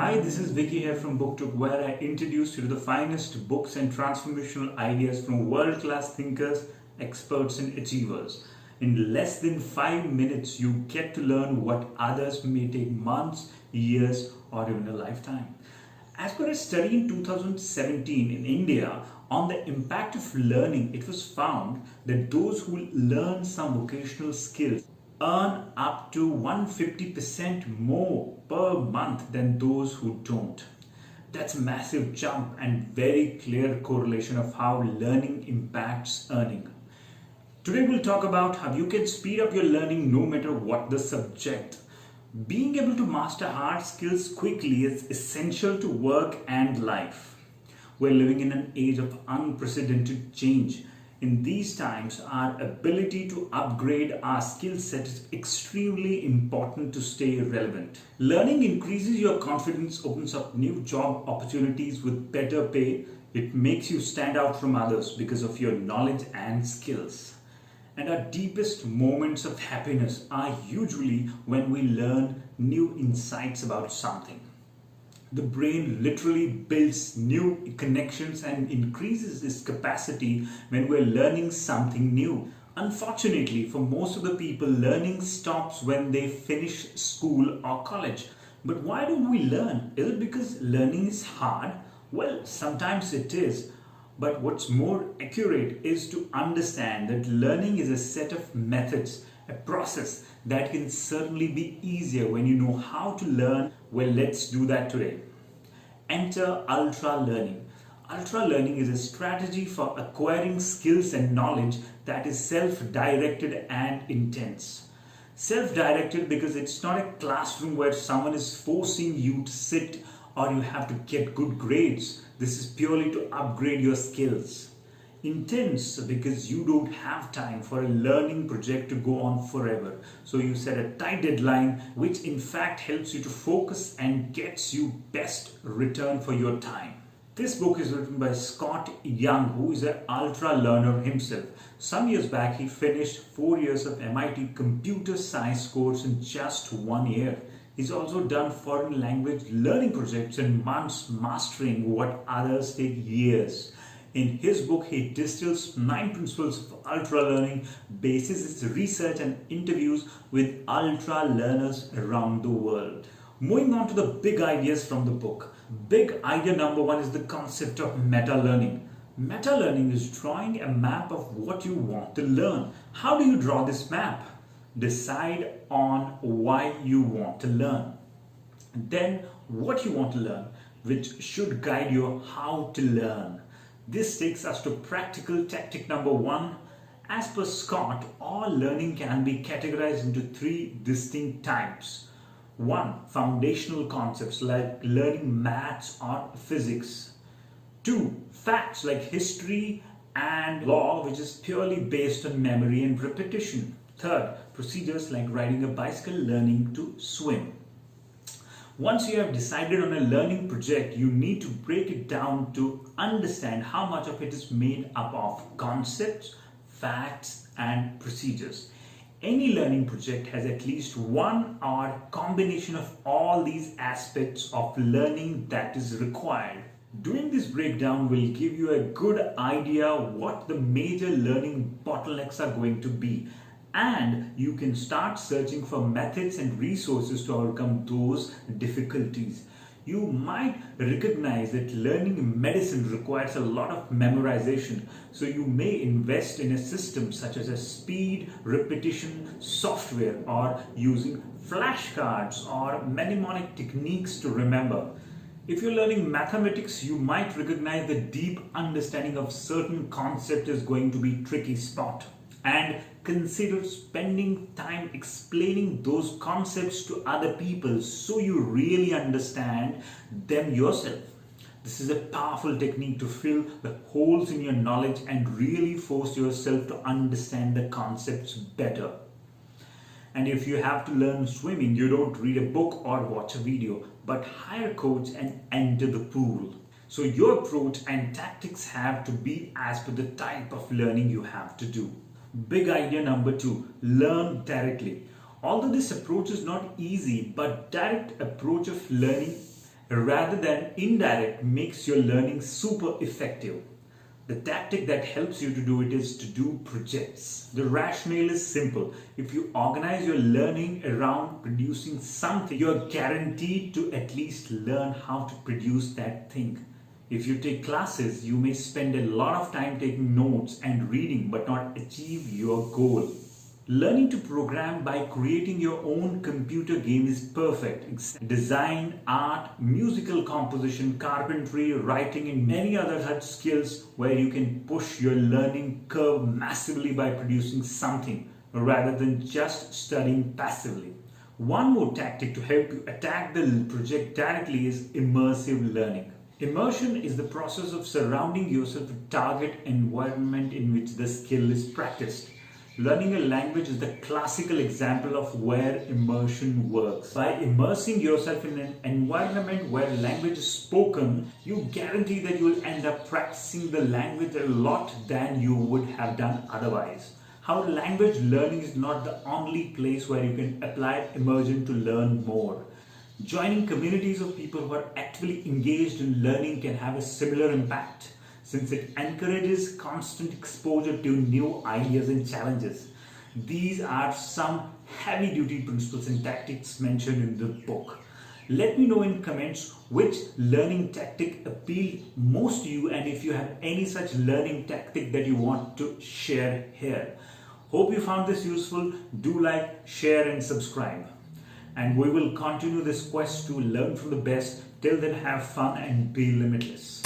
Hi, this is Vicky here from BookTok, where I introduce you to the finest books and transformational ideas from world-class thinkers, experts, and achievers. In less than 5 minutes, you get to learn what others may take months, years, or even a lifetime. As per a study in 2017 in India on the impact of learning, it was found that those who learn some vocational skills earn up to 150% more per month than those who don't. That's a massive jump and very clear correlation of how learning impacts earning. Today we'll talk about how you can speed up your learning no matter what the subject. Being able to master hard skills quickly is essential to work and life. We're living in an age of unprecedented change. In these times, our ability to upgrade our skill set is extremely important to stay relevant. Learning increases your confidence, opens up new job opportunities with better pay. It makes you stand out from others because of your knowledge and skills. And our deepest moments of happiness are usually when we learn new insights about something. The brain literally builds new connections and increases its capacity when we're learning something new. Unfortunately, for most of the people, learning stops when they finish school or college. But why don't we learn? Is it because learning is hard? Well, sometimes it is. But what's more accurate is to understand that learning is a set of methods, a process that can certainly be easier when you know how to learn. Well, let's do that today. Enter Ultra Learning. Ultra Learning is a strategy for acquiring skills and knowledge that is self-directed and intense. Self-directed because it's not a classroom where someone is forcing you to sit or you have to get good grades. This is purely to upgrade your skills. Intense because you don't have time for a learning project to go on forever. So you set a tight deadline, which in fact helps you to focus and gets you best return for your time. This book is written by Scott Young, who is an ultra learner himself. Some years back, he finished 4 years of MIT computer science course in just 1 year. He's also done foreign language learning projects in months, mastering what others take years. In his book, he distills 9 principles of ultra learning, bases its research and interviews with ultra learners around the world. Moving on to the big ideas from the book. Big idea number 1 is the concept of meta learning. Meta learning is drawing a map of what you want to learn. How do you draw this map? Decide on why you want to learn. Then what you want to learn, which should guide you how to learn. This takes us to practical tactic number 1. As per Scott, all learning can be categorized into 3 distinct types. 1. Foundational concepts like learning maths or physics. 2. Facts like history and law, which is purely based on memory and repetition. 3rd. Procedures like riding a bicycle, learning to swim. Once you have decided on a learning project, you need to break it down to understand how much of it is made up of concepts, facts, and procedures. Any learning project has at least one or combination of all these aspects of learning that is required. Doing this breakdown will give you a good idea what the major learning bottlenecks are going to be. And you can start searching for methods and resources to overcome those difficulties. You might recognize that learning medicine requires a lot of memorization, so you may invest in a system such as a speed repetition software or using flashcards or mnemonic techniques to remember. If you're learning mathematics, you might recognize the deep understanding of certain concept is going to be tricky spot. And consider spending time explaining those concepts to other people so you really understand them yourself. This is a powerful technique to fill the holes in your knowledge and really force yourself to understand the concepts better. And if you have to learn swimming, you don't read a book or watch a video, but hire a coach and enter the pool. So your approach and tactics have to be as per the type of learning you have to do. Big idea number 2, learn directly. Although this approach is not easy, but direct approach of learning rather than indirect makes your learning super effective. The tactic that helps you to do it is to do projects. The rationale is simple. If you organize your learning around producing something, you're guaranteed to at least learn how to produce that thing. If you take classes, you may spend a lot of time taking notes and reading but not achieve your goal. Learning to program by creating your own computer game is perfect. Design, art, musical composition, carpentry, writing, and many other such skills where you can push your learning curve massively by producing something rather than just studying passively. One more tactic to help you attack the project directly is immersive learning. Immersion is the process of surrounding yourself with a target environment in which the skill is practiced. Learning a language is the classical example of where immersion works. By immersing yourself in an environment where language is spoken, you guarantee that you will end up practicing the language a lot than you would have done otherwise. However, language learning is not the only place where you can apply immersion to learn more. Joining communities of people who are actively engaged in learning can have a similar impact, since it encourages constant exposure to new ideas and challenges. These are some heavy-duty principles and tactics mentioned in the book. Let me know in comments which learning tactic appealed most to you and if you have any such learning tactic that you want to share here. Hope you found this useful. Do like, share and subscribe. And we will continue this quest to learn from the best. Till then, have fun and be limitless.